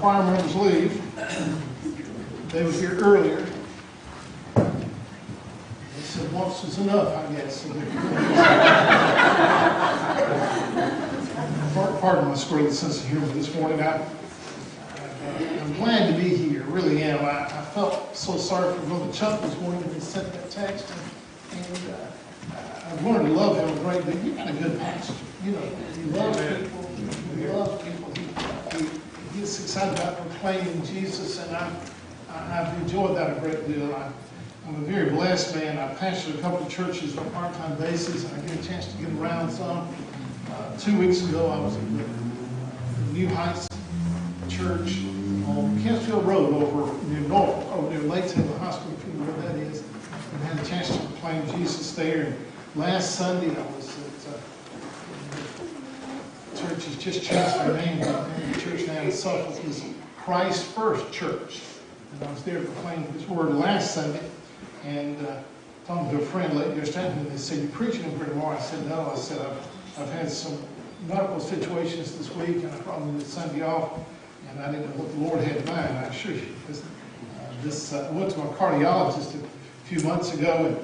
choir members leave. They were here earlier. They said once is enough, I guess. Pardon my squirrely sense of humor this morning. I'm glad to be here, really am. I felt so sorry for Brother Chuck this morning when he sent that text. And I've learned to love him a great deal. You've got a good pastor. You know, he loves people. He loves people. He gets excited about proclaiming Jesus, and I've enjoyed that a great deal. I'm a very blessed man. I pastored a couple of churches on a part-time basis, and I get a chance to get around some. 2 weeks ago, I was at the New Heights Church on Kensfield Road over near Lake Taylor Hospital, if you know where that is. And had a chance to proclaim Jesus there. And last Sunday, I was at the church has just changed their name. The church now itself is Christ First Church. And I was there proclaiming this word last Sunday. And talking to a friend late yesterday, and they said, "You preaching in here tomorrow?" I said, "No." I said, I've had some medical situations this week, and I probably need Sunday off, and I didn't know what the Lord had in mind, I assure you. I went to my cardiologist a few months ago, and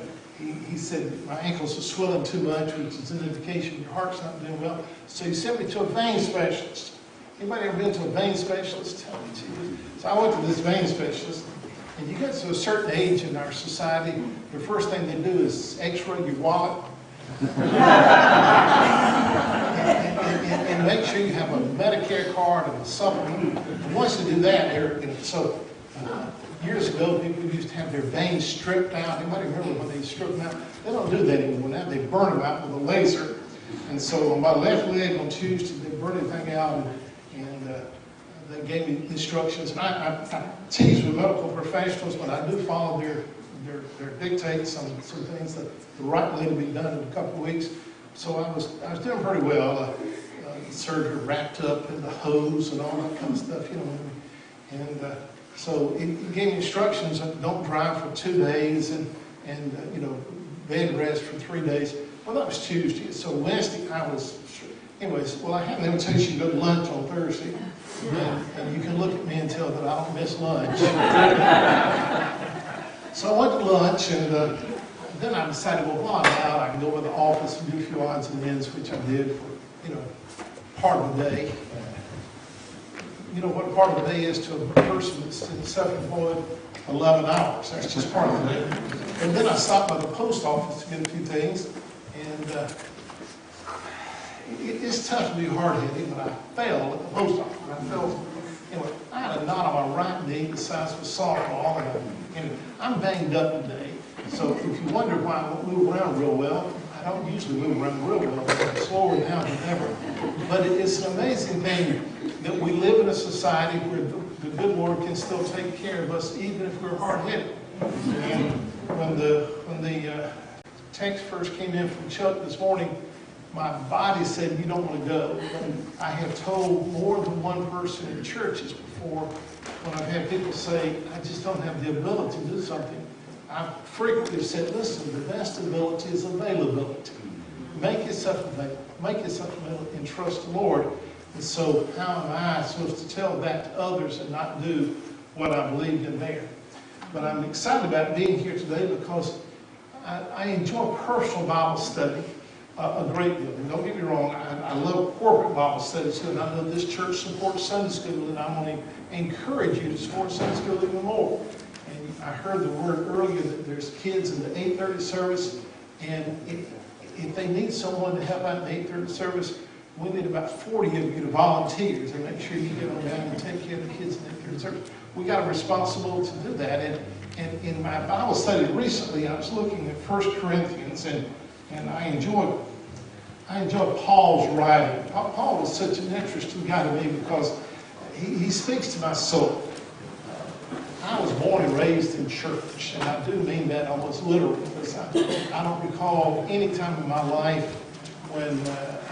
he said my ankles are swelling too much, which is an indication your heart's not doing well. So he sent me to a vein specialist. Anybody ever been to a vein specialist? Tell me, Jesus. So I went to this vein specialist, and you get to a certain age in our society, the first thing they do is x-ray your wallet. and make sure you have a Medicare card and a supplement. And once you do that, years ago, people used to have their veins stripped out. Anybody remember when they stripped them out? They don't do that anymore. Now they burn them out with a laser. And so on my left leg on Tuesday, they burned everything out, and they gave me instructions. And I tease with medical professionals, but I do follow their dictates on some things that the right way to be done in a couple of weeks. So I was doing pretty well. Surgery wrapped up in the hose and all that kind of stuff, you know. And so it gave me instructions that don't drive for 2 days and bed rest for 3 days. Well, that was Tuesday. So Wednesday I was, anyways, well, I have an invitation to go to lunch on Thursday. And you can look at me and tell that I don't miss lunch. So I went to lunch, and then I decided, well, while I'm out, I can go over to the office and do a few odds and ends, which I did for, part of the day. You know what part of the day is to a person that's self-employed? 11 hours. That's just part of the day. And then I stopped by the post office to get a few things, and it's tough to be hard-headed, but I fell at the post office. I had a knot on my right knee the size of a softball, and I'm banged up today. So if you wonder why I don't move around real well, I don't usually move around real well, but I'm slower now than ever. But it's an amazing thing that we live in a society where the good Lord can still take care of us, even if we're hard-headed. And when the text first came in from Chuck this morning, my body said, "You don't want to go." I have told more than one person in churches before, when I've had people say, "I just don't have the ability to do something," I've frequently said, "Listen, the best ability is availability. Make yourself available. Make yourself available and trust the Lord." And so how am I supposed to tell that to others and not do what I believed in there? But I'm excited about being here today because I enjoy personal Bible study a great deal. And don't get me wrong, I love corporate Bible studies too, and I know this church supports Sunday school, and I'm going to encourage you to support Sunday school even more. And I heard the word earlier that there's kids in the 8:30 service, and if they need someone to help out in the 8:30 service, we need about 40 of you to volunteer to make sure you get on down and take care of the kids in the 8:30 service. We got a responsibility to do that. And in my Bible study recently, I was looking at 1 Corinthians, and I enjoyed Paul's writing. Paul was such an interesting guy to me because he speaks to my soul. I was born and raised in church, and I do mean that almost literally, because I don't recall any time in my life when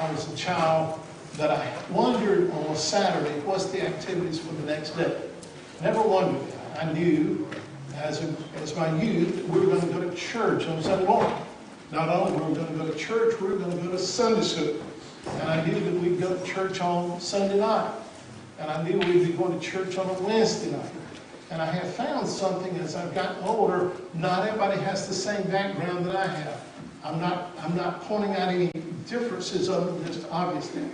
I was a child that I wondered on a Saturday what's the activities for the next day. Never wondered that. I knew as my youth we were going to go to church on Sunday morning. Not only were we going to go to church, we were going to go to Sunday school. And I knew that we'd go to church on Sunday night. And I knew we'd be going to church on a Wednesday night. And I have found something as I've gotten older, not everybody has the same background that I have. I'm not pointing out any differences other than just obvious things.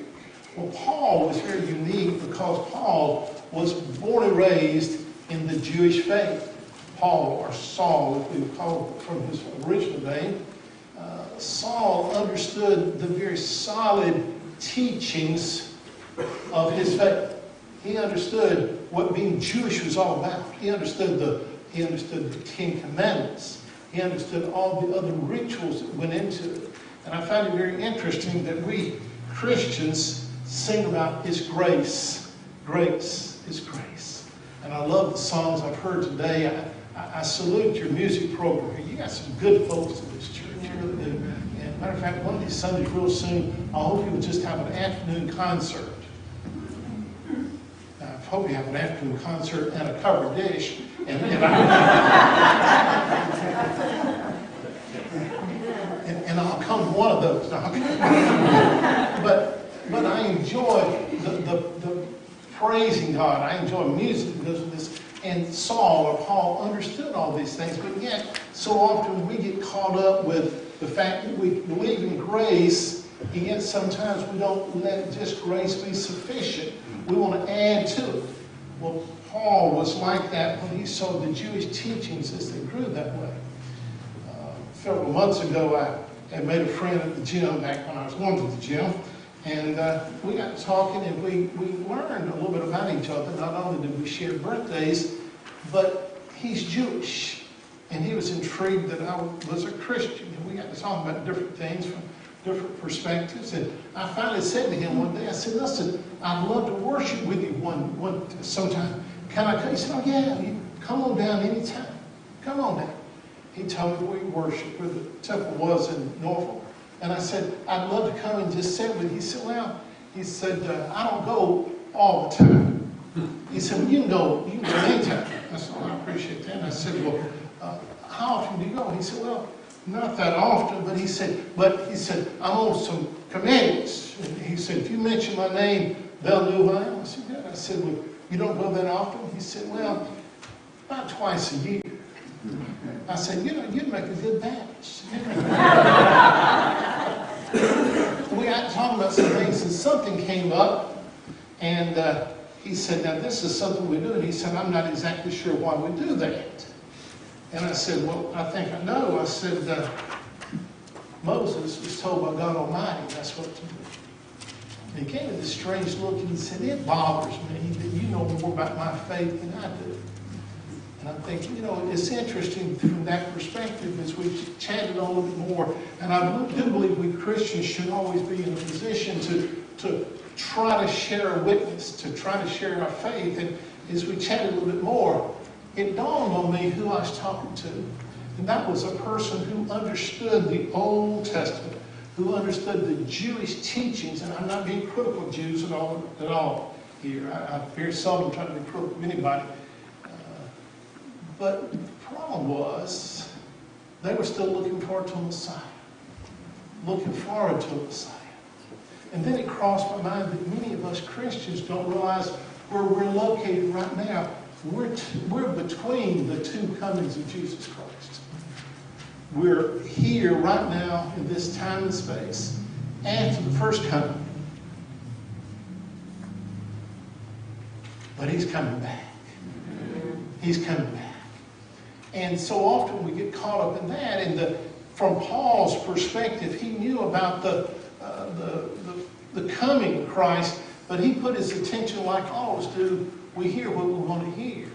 Well, Paul was very unique because Paul was born and raised in the Jewish faith. Paul, or Saul, as we would call it from his original name, Saul understood the very solid teachings of his faith. He understood what being Jewish was all about. He understood the Ten Commandments. He understood all the other rituals that went into it. And I find it very interesting that we Christians sing about His grace. Grace is grace. And I love the songs I've heard today. I salute your music program here. You got some good folks in this church. You really do. And matter of fact, one of these Sundays real soon, I hope you will just have an afternoon concert. I hope you have an afternoon concert and a covered dish. And I'll come to one of those. But I enjoy the praising God. I enjoy music because of this. And Saul or Paul understood all these things. But yet, so often we get caught up with the fact that we believe in grace, and yet sometimes we don't let just grace be sufficient. We want to add to it. Well, Paul was like that when he saw the Jewish teachings as they grew that way. Several months ago, I had made a friend at the gym back when I was going to the gym. And we got talking, and we learned a little bit about each other. Not only did we share birthdays, but he's Jewish. And he was intrigued that I was a Christian. And we got to talk about different things from different perspectives. And I finally said to him one day, I said, listen, I'd love to worship with you sometime. Can I come? He said, oh yeah, you come on down anytime. Come on down. He told me where he worshiped, where the temple was in Norfolk. And I said, I'd love to come and just sit with you. He said, well, I don't go all the time. He said, well, you can go anytime. I said, well, I appreciate that. And I said, well, how often do you go? And he said, well, not that often, but he said, I'm on some committees. And he said, if you mention my name, they'll know who I am. I said, yeah. I said, well, you don't go that often? He said, well, about twice a year. I said, you'd make a good Baptist. We got talking about some things, and something came up, and he said, now this is something we do. And he said, I'm not exactly sure why we do that. And I said, well, I think I know. I said, Moses was told by God Almighty that's what to do. And he gave me this strange look, and he said, it bothers me that you know more about my faith than I do. And I'm thinking, it's interesting from that perspective as we chatted a little bit more. And I do believe we Christians should always be in a position to try to share a witness, to try to share our faith. And as we chatted a little bit more, it dawned on me who I was talking to. And that was a person who understood the Old Testament, who understood the Jewish teachings. And I'm not being critical of Jews at all here. I very seldom try to be critical of anybody. But the problem was, they were still looking forward to a Messiah. Looking forward to a Messiah. And then it crossed my mind that many of us Christians don't realize where we're located right now. We're between the two comings of Jesus Christ. We're here right now in this time and space after the first coming. But He's coming back. He's coming back. And so often we get caught up in that. And from Paul's perspective, he knew about the coming of Christ, but he put his attention, like all of us do, we hear what we want to hear.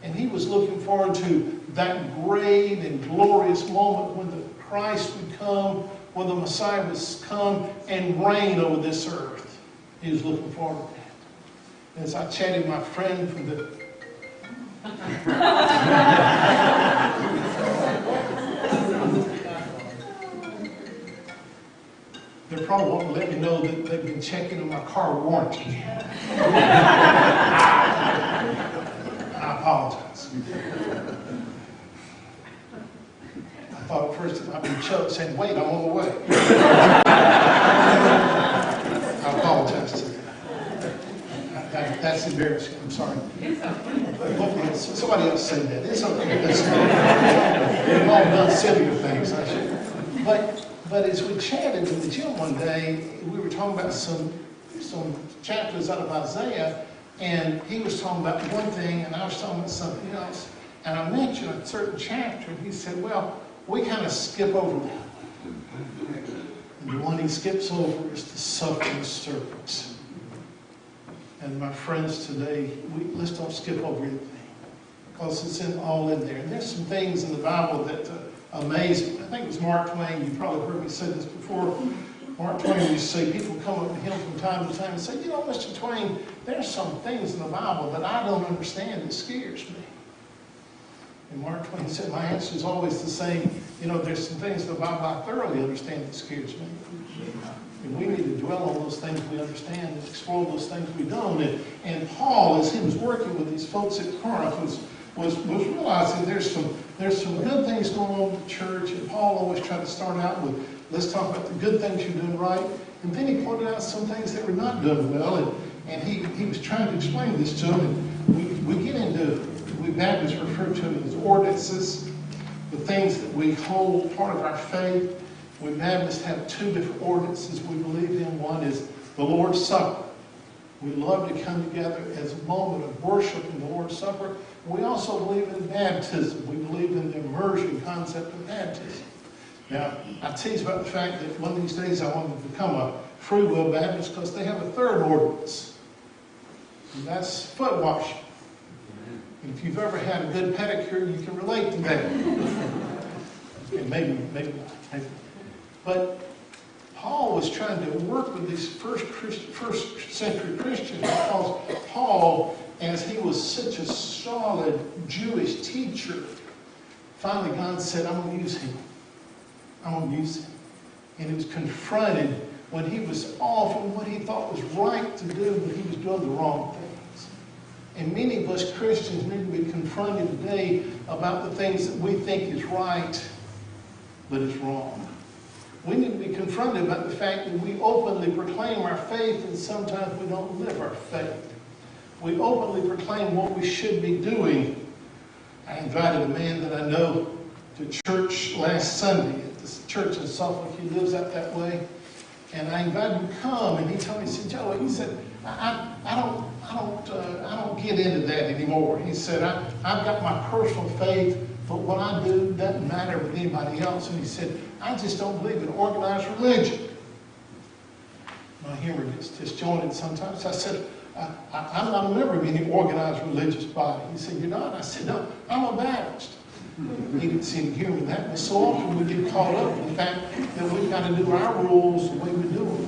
And he was looking forward to that great and glorious moment when the Christ would come, when the Messiah would come and reign over this earth. He was looking forward to that. As I chatted with my friend from the they're probably wanting to let me know that they've been checking on my car warranty. I apologize. I thought at first I'd been choked saying, wait, I'm on the way. I apologize to you. That's That's embarrassing. I'm sorry. Somebody else said that. It's okay. We've all done sillier things. I should. But as we chatted in the gym one day, we were talking about some chapters out of Isaiah, and he was talking about one thing, and I was talking about something else. And I mentioned a certain chapter, and he said, well, we kind of skip over that. And the one he skips over is the suffering servants. And my friends today, let's don't skip over anything, because it's all in there. And there's some things in the Bible that amaze me. I think it was Mark Twain. You probably heard me say this before. Mark Twain used to say, people come up to him from time to time and say, you know, Mr. Twain, there's some things in the Bible that I don't understand that scares me. And Mark Twain said, my answer is always the same. You know, there's some things in the Bible I thoroughly understand that scares me. And we need to dwell on those things we understand and explore those things we don't. And Paul, as he was working with these folks at Corinth, was realizing there's some good things going on in the church. And Paul always tried to start out with, let's talk about the good things you're doing right. And then he pointed out some things that were not done well. And he was trying to explain this to them. And we get into, we Baptists refer to them as ordinances, the things that we hold part of our faith. We Baptists have two different ordinances we believe in. One is the Lord's Supper. We love to come together as a moment of worship in the Lord's Supper. We also believe in baptism. We believe in the immersion concept of baptism. Now, I tease about the fact that one of these days I want to become a free will Baptist because they have a third ordinance. And that's foot washing. And if you've ever had a good pedicure, you can relate to that. And maybe not. But Paul was trying to work with these first century Christians because Paul, as he was such a solid Jewish teacher, finally God said, I'm going to use him. I'm going to use him. And he was confronted when he was off on what he thought was right to do, but he was doing the wrong things. And many of us Christians need to be confronted today about the things that we think is right, but is wrong. We need to be confronted about the fact that we openly proclaim our faith and sometimes we don't live our faith. We openly proclaim what we should be doing. I invited a man that I know to church last Sunday at this church in Suffolk. He lives out that way. And I invited him to come, and he told me, he said, Joe, he said, I don't get into that anymore. He said, I've got my personal faith, but what I do doesn't matter with anybody else. And he said, I just don't believe in organized religion. My humor gets disjointed sometimes. I said, I'm not a member of any organized religious body. He said, you're not? I said, no, I'm a Baptist. He didn't seem to hear me that, but so often we get caught up in the fact that we've got to do our rules the way we do them.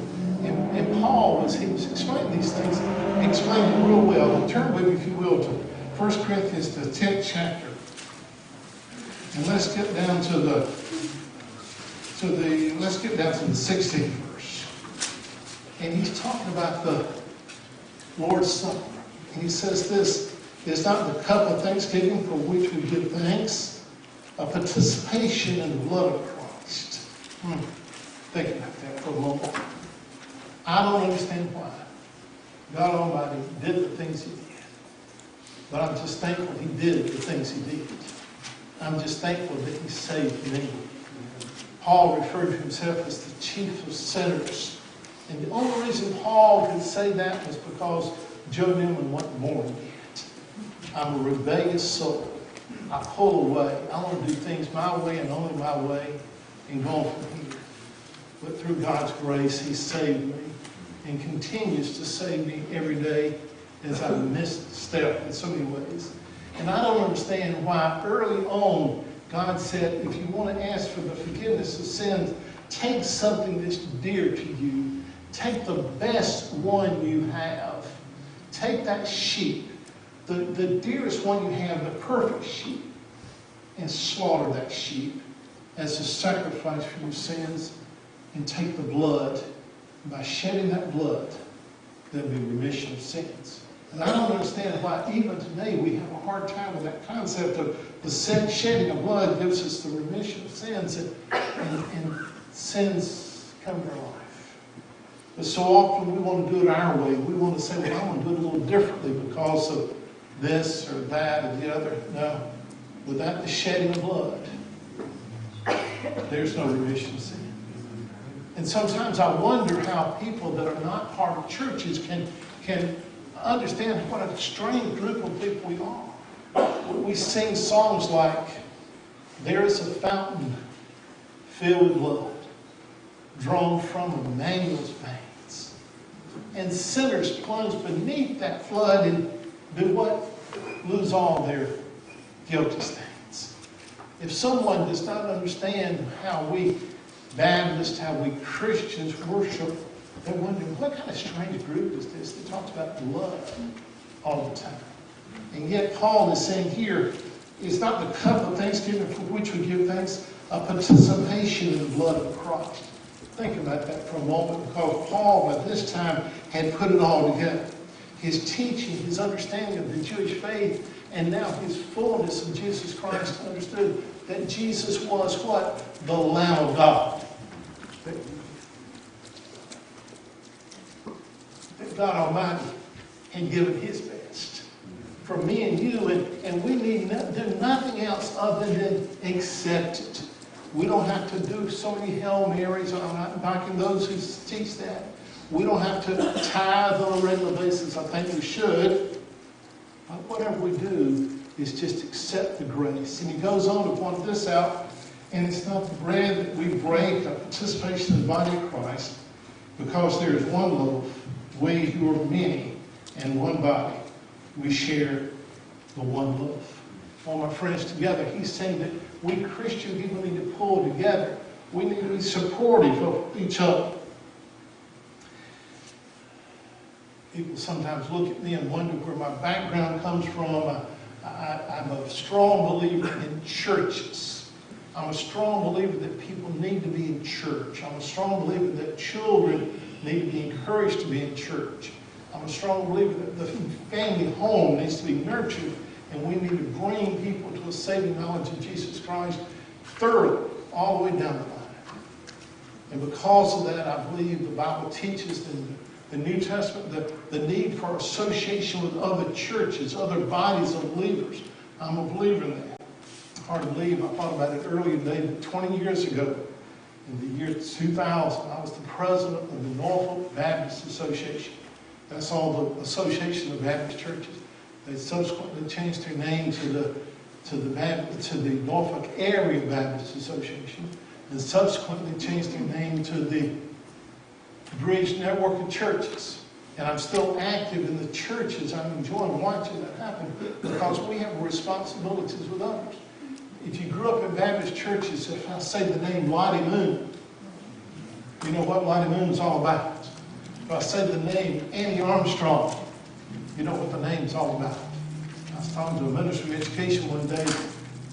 And Paul, as he was explaining these things, he explained it real well. And turn with me, if you will, to 1 Corinthians, the 10th chapter. And let's get down to the 16th verse. And he's talking about the Lord's Supper. And he says this, it's not the cup of thanksgiving for which we give thanks, a participation in the blood of Christ. Think about that for a moment. I don't understand why God Almighty did the things he did. But I'm just thankful he did the things he did. I'm just thankful that he saved me. Paul referred to himself as the chief of sinners. And the only reason Paul could say that was because Joe Newman wasn't born yet. I'm a rebellious soul. I pull away. I want to do things my way and only my way and go from here. But through God's grace, he saved me and continues to save me every day as I misstep in so many ways. And I don't understand why early on God said, if you want to ask for the forgiveness of sins, take something that's dear to you. Take the best one you have. Take that sheep, the dearest one you have, the perfect sheep, and slaughter that sheep as a sacrifice for your sins, and take the blood. By shedding that blood, there'll be remission of sins. And I don't understand why even today we have a hard time with that concept of the shedding of blood gives us the remission of sins, and sins come to our life. But so often we want to do it our way. We want to say, well, I want to do it a little differently because of this or that or the other. No. Without the shedding of blood, there's no remission of sin. And sometimes I wonder how people that are not part of churches can understand what a strange group of people we are. We sing songs like, there is a fountain filled with blood, drawn from Emmanuel's veins. And sinners plunge beneath that flood and do what? Lose all their guilty stains. If someone does not understand how we Baptists, how we Christians worship, they're wondering, what kind of strange group is this that talks about blood all the time? And yet Paul is saying here, it's not the cup of thanksgiving for which we give thanks, a participation in the blood of Christ. Think about that for a moment, because Paul by this time had put it all together. His teaching, his understanding of the Jewish faith, and now his fullness of Jesus Christ understood that Jesus was what? The Lamb of God. That God Almighty had given his best for me and you, and we need do nothing else other than accept it. We don't have to do so many Hail Marys. I'm not knocking those who teach that. We don't have to tithe on a regular basis. I think we should. But whatever we do is just accept the grace. And he goes on to point this out. And it's not the bread that we break, a participation in the body of Christ, because there is one loaf, we who are many, and one body, we share the one loaf. All my friends together, he's saying that we Christian people need to pull together. We need to be supportive of each other. People sometimes look at me and wonder where my background comes from. I'm a strong believer in churches. I'm a strong believer that people need to be in church. I'm a strong believer that children need to be encouraged to be in church. I'm a strong believer that the family home needs to be nurtured, and we need to bring people to a saving knowledge of Jesus Christ thoroughly, all the way down the line. And because of that, I believe the Bible teaches in the New Testament the need for association with other churches, other bodies of believers. I'm a believer in that. Hard to believe. I thought about it earlier today, but 20 years ago, in the year 2000, I was the president of the Norfolk Baptist Association. That's all the Association of Baptist Churches. They subsequently changed their name to the Norfolk Area Baptist Association, and subsequently changed their name to the Bridge Network of Churches. And I'm still active in the churches. I'm enjoying watching that happen because we have responsibilities with others. If you grew up in Baptist churches, if I say the name Lottie Moon, you know what Lottie Moon is all about. If I say the name Annie Armstrong, you know what the name's all about. I was talking to a minister of education one day,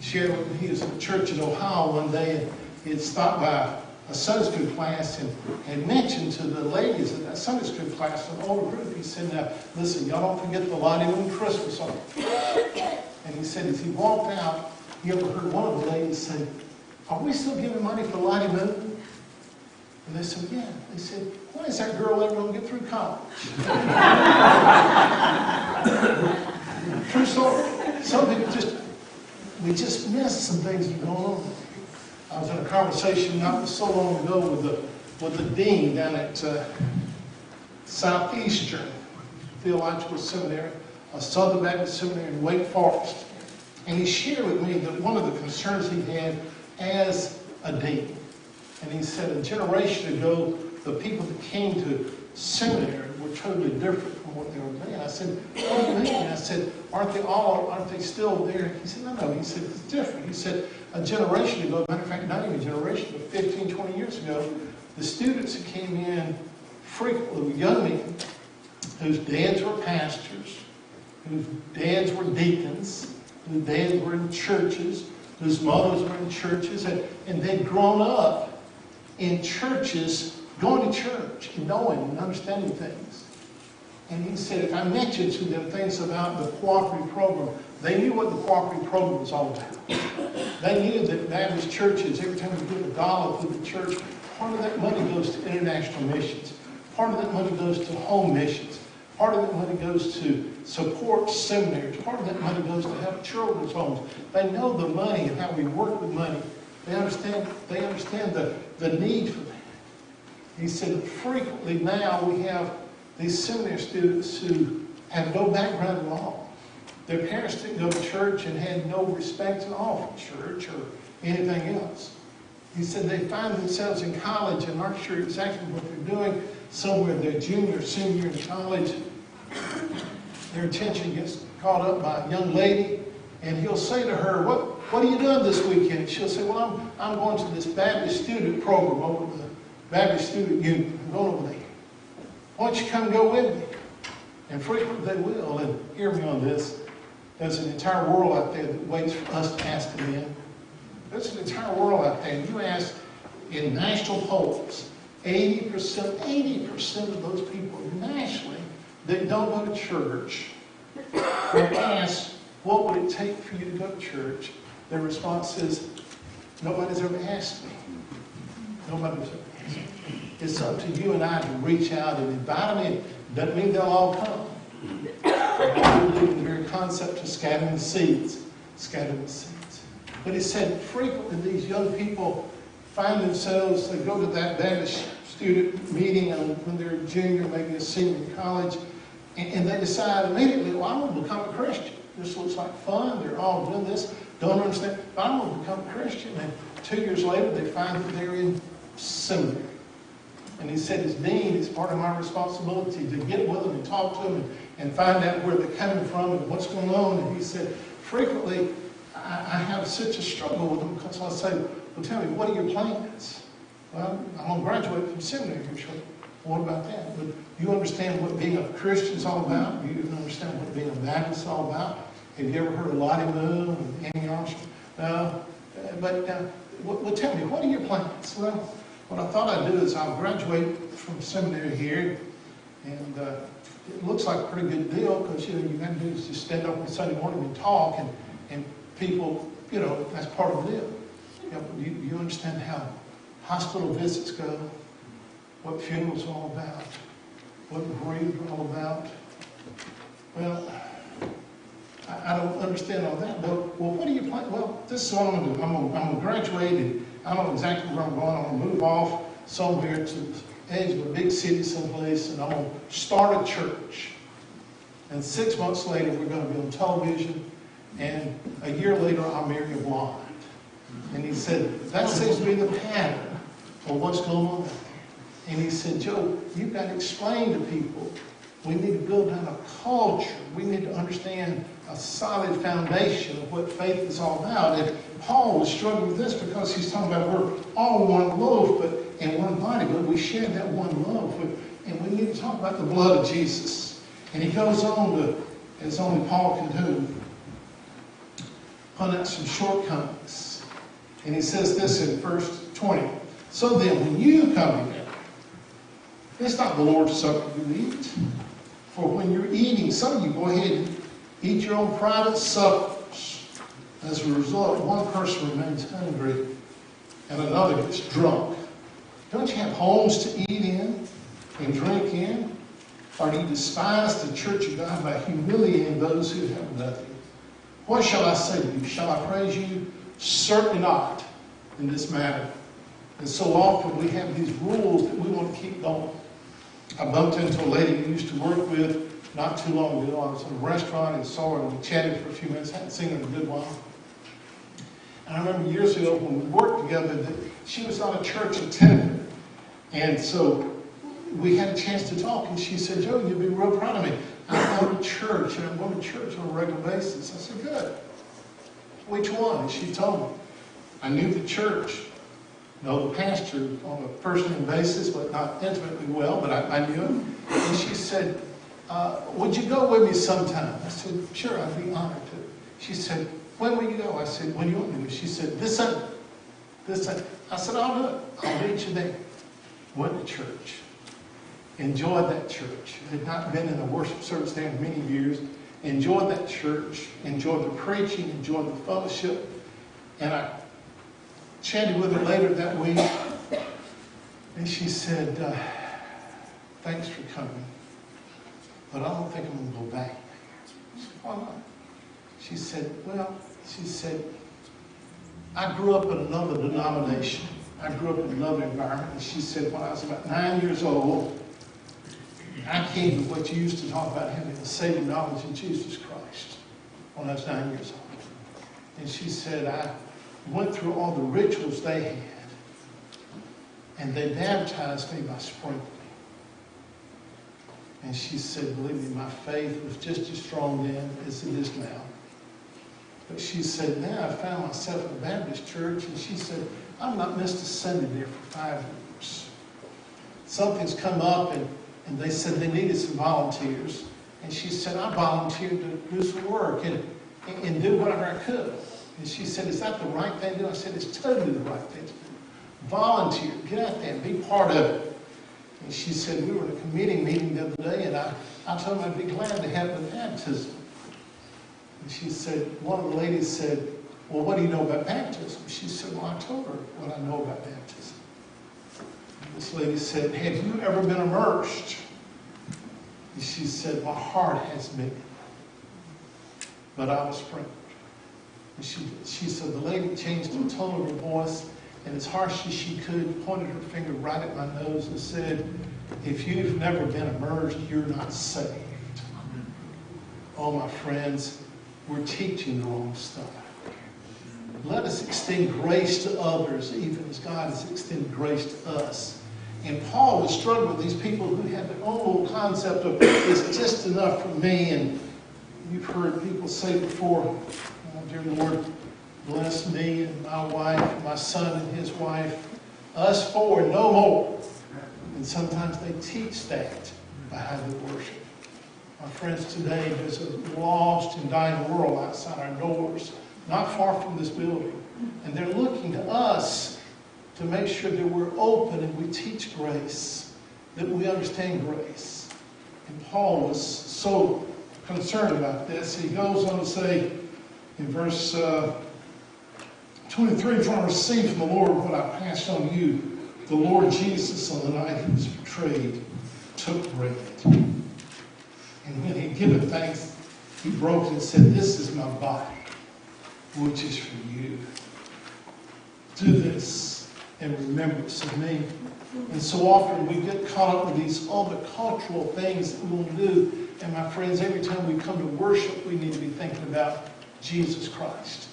shared with me, he was in a church in Ohio one day, and he had stopped by a Sunday school class and had mentioned to the ladies in that Sunday school class, an older group, he said, now, listen, y'all don't forget the Lottie Moon Christmas song. And he said, as he walked out, he overheard one of the ladies say, are we still giving money for Lottie Moon? And they said, yeah. They said, when is that girl ever going to get through college? True story. Some people we just miss some things that are going on. I was in a conversation not so long ago with the dean down at Southeastern Theological Seminary, a Southern Baptist Seminary in Wake Forest. And he shared with me that one of the concerns he had as a dean. And he said a generation ago, the people that came to seminary were totally different from what they were today. I said, what do you mean? I said, aren't they still there? He said, no. He said, it's different. He said, a generation ago, matter of fact, not even a generation, but 15, 20 years ago, the students that came in frequently were young men whose dads were pastors, whose dads were deacons, whose dads were in churches, whose mothers were in churches, and they'd grown up in churches, going to church, and knowing and understanding things. And he said, if I mentioned to them things about the cooperative program, they knew what the cooperative program was all about. They knew that Baptist churches, every time you give $1 to the church, part of that money goes to international missions. Part of that money goes to home missions. Part of that money goes to support seminaries. Part of that money goes to help children's homes. They know the money and how we work with money. They understand the need for that. He said frequently now we have these seminary students who have no background at all. Their parents didn't go to church and had no respect at all for church or anything else. He said they find themselves in college and aren't sure exactly what they're doing. Somewhere their junior or senior in college, their attention gets caught up by a young lady, and he'll say to her, what are you doing this weekend? And she'll say, well, I'm going to this Baptist student program over at the Baptist Student Union. I'm going over there. Why don't you come go with me? And frequently they will. And hear me on this. There's an entire world out there that waits for us to ask them in. There's an entire world out there. And you ask in national polls, 80% of those people nationally that don't go to church, when asked, what would it take for you to go to church? Their response is, nobody's ever asked me. Nobody's ever asked me. It's up to you and I to reach out and invite them in. Doesn't mean they'll all come. I believe in the very concept of scattering the seeds. Scattering the seeds. But he said frequently these young people find themselves, they go to that Baptist student meeting when they're a junior, maybe a senior in college, and they decide immediately, well, I'm going to become a Christian. This looks like fun. They're all doing this. Don't understand. But I'm going to become a Christian. And 2 years later, they find that they're in seminary. And he said, as dean, it's part of my responsibility to get with them and talk to them and find out where they're coming from and what's going on. And he said, frequently, I have such a struggle with them because I say, well, tell me, what are your plans? Well, I'm going to graduate from seminary here shortly. What about that? But you understand what being a Christian is all about? You understand what being a Baptist is all about? Have you ever heard of Lottie Moon and Annie Armstrong? No. Well, tell me, what are your plans? Well, what I thought I'd do is I'll graduate from seminary here, and it looks like a pretty good deal because, you got to do is just stand up on Sunday morning and talk, and people, that's part of the deal. You understand how hospital visits go, what funerals are all about, what the bereaved are all about. Well, I don't understand all that, but, well, what do you plan? Well, this is what I'm going to do. I'm going to graduate, and I don't know exactly where I'm going. I'm going to move off somewhere to the edge of a big city someplace, and I'm going to start a church. And 6 months later, we're going to be on television, and a year later, I'll marry a blonde. And he said, that seems to be the pattern of what's going on. And he said, Joe, you've got to explain to people. We need to build down a culture. We need to understand a solid foundation of what faith is all about. And Paul was struggling with this because he's talking about we're all one loaf and one body, but we share that one loaf. And we need to talk about the blood of Jesus. And he goes on to, as only Paul can do, point out some shortcomings. And he says this in verse 20. So then, when you come together, it's not the Lord's Supper you eat. For when you're eating, some of you go ahead and eat your own private suppers. As a result, one person remains hungry and another gets drunk. Don't you have homes to eat in and drink in? Or do you despise the church of God by humiliating those who have nothing? What shall I say to you? Shall I praise you? Certainly not in this matter. And so often we have these rules that we want to keep going. I bumped into a lady we used to work with not too long ago. I was in a restaurant and saw her, and we chatted for a few minutes. I hadn't seen her in a good while. And I remember years ago when we worked together that she was not a church attender. And so we had a chance to talk, and she said, Joe, you'd be real proud of me. I go to church, and I'm going to church on a regular basis. I said, good. Which one? And she told me. I knew the church. Know the pastor on a personal basis, but not intimately well, but I knew him. And she said, would you go with me sometime? I said, sure, I'd be honored to. She said, when will you go? I said, when do you want me to? She said, this Sunday. This Sunday. I said, I'll do it. I'll meet you there. Went to church. Enjoyed that church. Had not been in a worship service there in many years. Enjoyed that church. Enjoyed the preaching. Enjoyed the fellowship. And I chatted with her later that week, and she said, thanks for coming, but I don't think I'm going to go back. I said, why not? She said, I grew up in another denomination. I grew up in another environment. And she said, when I was about 9 years old, I came to what you used to talk about, having a saving knowledge in Jesus Christ, when I was 9 years old. And she said, I went through all the rituals they had, and they baptized me by sprinkling. And she said, believe me, my faith was just as strong then as it is now. But she said, now I found myself in a Baptist church, and she said, I've not missed a Sunday there for 5 years. Something's come up, and they said they needed some volunteers. And she said, I volunteered to do some work and do whatever I could. And she said, is that the right thing to do? I said, it's totally the right thing to do. Volunteer, get out there and be part of it. And she said, we were in a committee meeting the other day, and I told them I'd be glad to have the baptism. And she said, one of the ladies said, well, what do you know about baptism? She said, well, I told her what I know about baptism. And this lady said, have you ever been immersed? And she said, my heart has been, but I was sprinkled. And she said, the lady changed the tone of her voice, and as harsh as she could, pointed her finger right at my nose and said, if you've never been immersed, you're not saved. Oh, my friends, we're teaching the wrong stuff. Let us extend grace to others, even as God has extended grace to us. And Paul was struggling with these people who had their own little concept of, it's just enough for me. And you've heard people say before, oh, dear Lord, bless me and my wife, and my son and his wife, us four, no more. And sometimes they teach that by how they worship. My friends, today there's a lost and dying world outside our doors, not far from this building. And they're looking to us to make sure that we're open and we teach grace, that we understand grace. And Paul was so concerned about this. He goes on to say in verse 23, for I received from the Lord what I passed on you. The Lord Jesus, on the night he was betrayed, took bread. And when he had given thanks, he broke it and said, this is my body, which is for you. Do this in remembrance of me. And so often we get caught up with these other cultural things that we want to do. And my friends, every time we come to worship, we need to be thinking about Jesus Christ.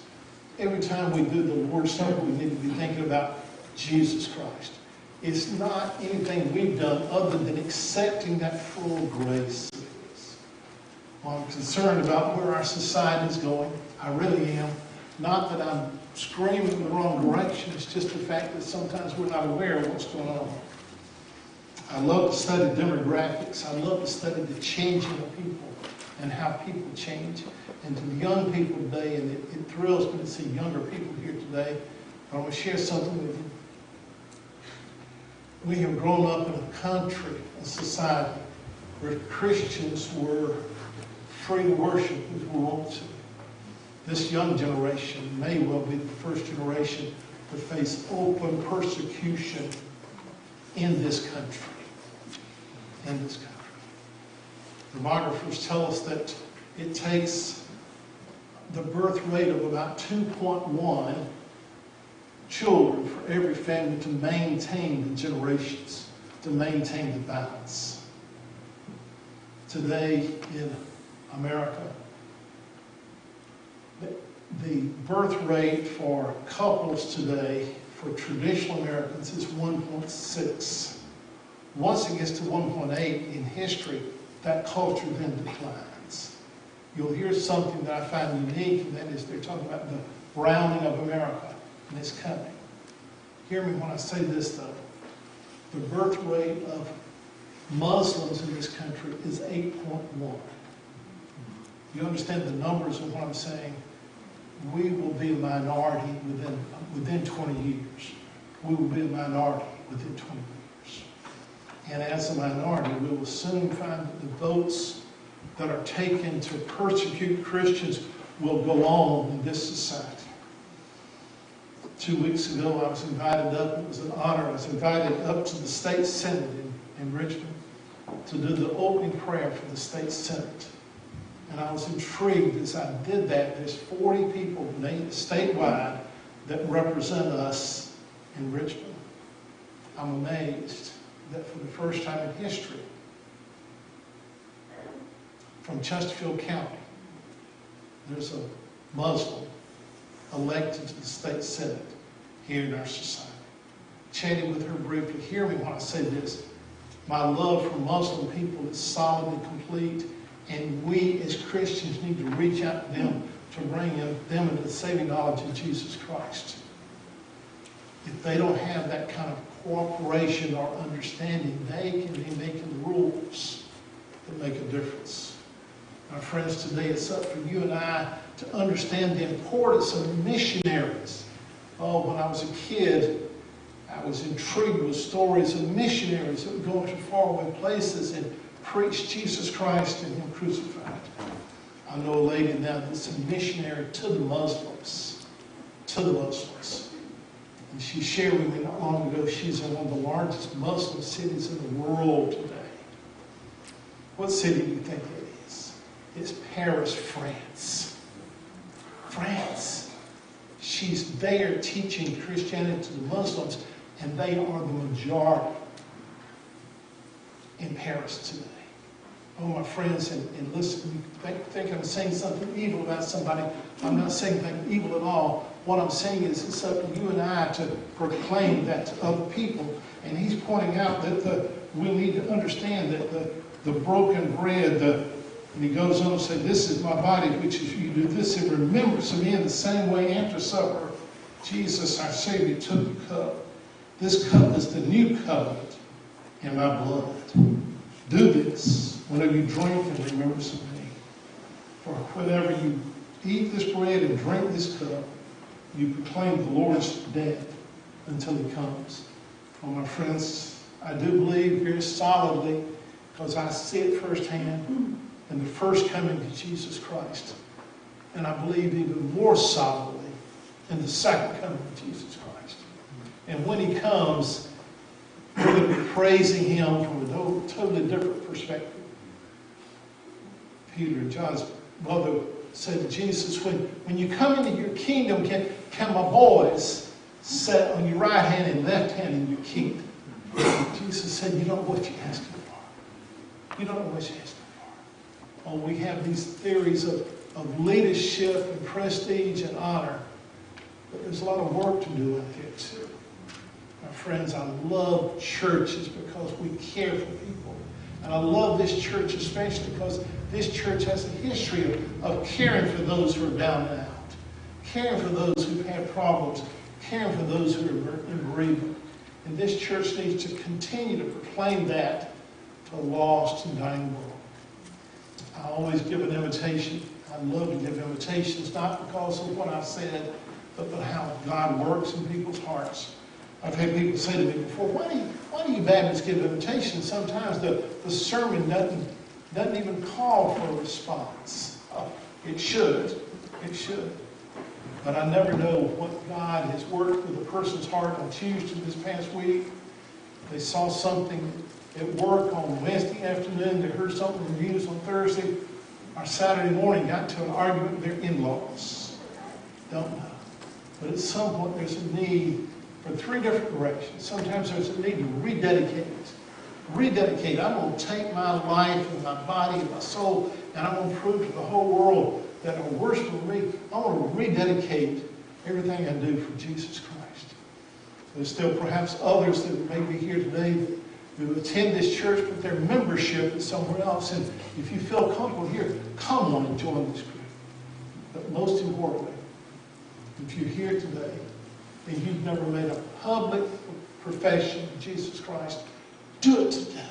Every time we do the Lord's Supper, we need to be thinking about Jesus Christ. It's not anything we've done other than accepting that full grace of His. Well, I'm concerned about where our society is going. I really am. Not that I'm screaming in the wrong direction. It's just the fact that sometimes we're not aware of what's going on. I love to study demographics. I love to study the changing of people and how people change. And to the young people today, and it thrills me to see younger people here today, I want to share something with you. We have grown up in a country, a society, where Christians were free to worship as we want to. This young generation may well be the first generation to face open persecution in this country. In this country. Demographers tell us that it takes the birth rate of about 2.1 children for every family to maintain the generations, to maintain the balance. Today in America, the birth rate for couples today, for traditional Americans, is 1.6. Once it gets to 1.8 in history, that culture then declines. You'll hear something that I find unique, and that is they're talking about the browning of America, and it's coming. Hear me when I say this, though. The birth rate of Muslims in this country is 8.1. You understand the numbers of what I'm saying? We will be a minority within 20 years. We will be a minority within 20 years. And as a minority, we will soon find that the votes that are taken to persecute Christians will go on in this society. 2 weeks ago, I was invited up. It was an honor. I was invited up to the state senate in Richmond. to do the opening prayer for the state senate. And I was intrigued as I did that. There's 40 people statewide that represent us in Richmond. I'm amazed that for the first time in history, from Chesterfield County, there's a Muslim elected to the state senate here in our society. Chatting with her briefly, hear me when I say this. My love for Muslim people is solid and complete, and we as Christians need to reach out to them to bring them into the saving knowledge of Jesus Christ. If they don't have that kind of cooperation or understanding, they can be making the rules that make a difference. My friends, today it's up for you and I to understand the importance of missionaries. Oh, when I was a kid, I was intrigued with stories of missionaries that would go into faraway places and preach Jesus Christ and Him crucified. I know a lady now that's a missionary to the Muslims. And she shared with me not long ago, she's in one of the largest Muslim cities in the world today. What city do you think it is? It's Paris, France. France. She's there teaching Christianity to the Muslims, and they are the majority in Paris today. Oh, my friends, and listen, you think I'm saying something evil about somebody. I'm not saying anything evil at all. What I'm saying is it's up to you and I to proclaim that to other people. And he's pointing out that we need to understand that the broken bread, and he goes on to say, this is my body, which is you do this in remembrance of me. In the same way, after supper, Jesus, our Savior, took the cup. This cup is the new covenant in my blood. Do this whenever you drink in remembrance of me. For whenever you eat this bread and drink this cup, you proclaim the Lord's death until He comes. Well, my friends, I do believe very solidly, because I see it firsthand, in the first coming of Jesus Christ. And I believe even more solidly in the second coming of Jesus Christ. And when He comes, we're going to be praising Him from a totally different perspective. Peter and John's mother said to Jesus, when you come into your kingdom, can my boys sit on your right hand and left hand in your kingdom? Jesus said, you don't know what you're asking for. You don't know what you're asking for. Oh, we have these theories of leadership and prestige and honor, but there's a lot of work to do out there too. My friends, I love churches because we care for people. And I love this church especially because this church has a history of caring for those who are down and out, caring for those who've had problems, caring for those who are in bereavement. And this church needs to continue to proclaim that to a lost and dying world. I always give an invitation. I love to give invitations, not because of what I've said, but how God works in people's hearts. I've had people say to me before, why do you Baptists give invitations? Sometimes the sermon doesn't even call for a response. It should. It should. But I never know what God has worked with a person's heart on Tuesday this past week. They saw something at work on Wednesday afternoon. They heard something in the news on Thursday. Or Saturday morning got into an argument with their in-laws. Don't know. But at some point there's a need for three different directions. Sometimes there's a need to rededicate. Rededicate. I'm going to take my life and my body and my soul, and I'm going to prove to the whole world that are worshiping me. I want to rededicate everything I do for Jesus Christ. There's still perhaps others that may be here today who attend this church, but their membership is somewhere else. And if you feel comfortable here, come on and join this group. But most importantly, if you're here today and you've never made a public profession of Jesus Christ, do it today.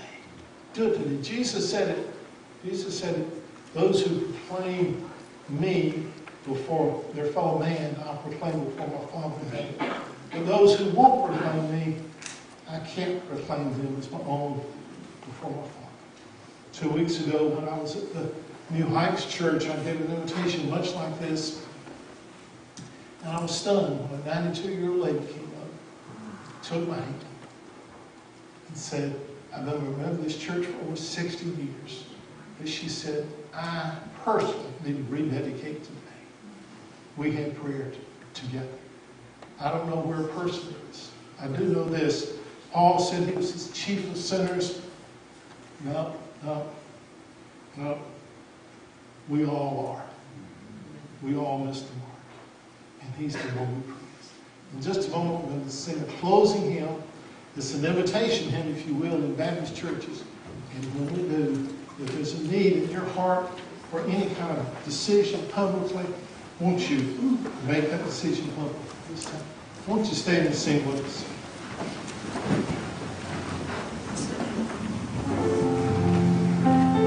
Do it today. Jesus said it. Jesus said it. Those who proclaim me before their fellow man, I'll proclaim before my Father in heaven. But those who won't proclaim me, I can't proclaim them as my own before my Father. 2 weeks ago, when I was at the New Heights Church, I gave an invitation much like this. And I was stunned when a 92-year-old lady came up, took my hand, and said, I've been a member of this church for over 60 years. But she said, I personally need to rededicate today. We had prayer together. I don't know where a person is. I do know this. Paul said he was his chief of sinners. No. We all are. We all missed the mark. And he's the one we praise. In just a moment, we're going to sing a closing hymn. It's an invitation hymn, if you will, in Baptist churches. And when we do, if there's a need in your heart for any kind of decision publicly, won't you make that decision public this time? Won't you stand and sing with us?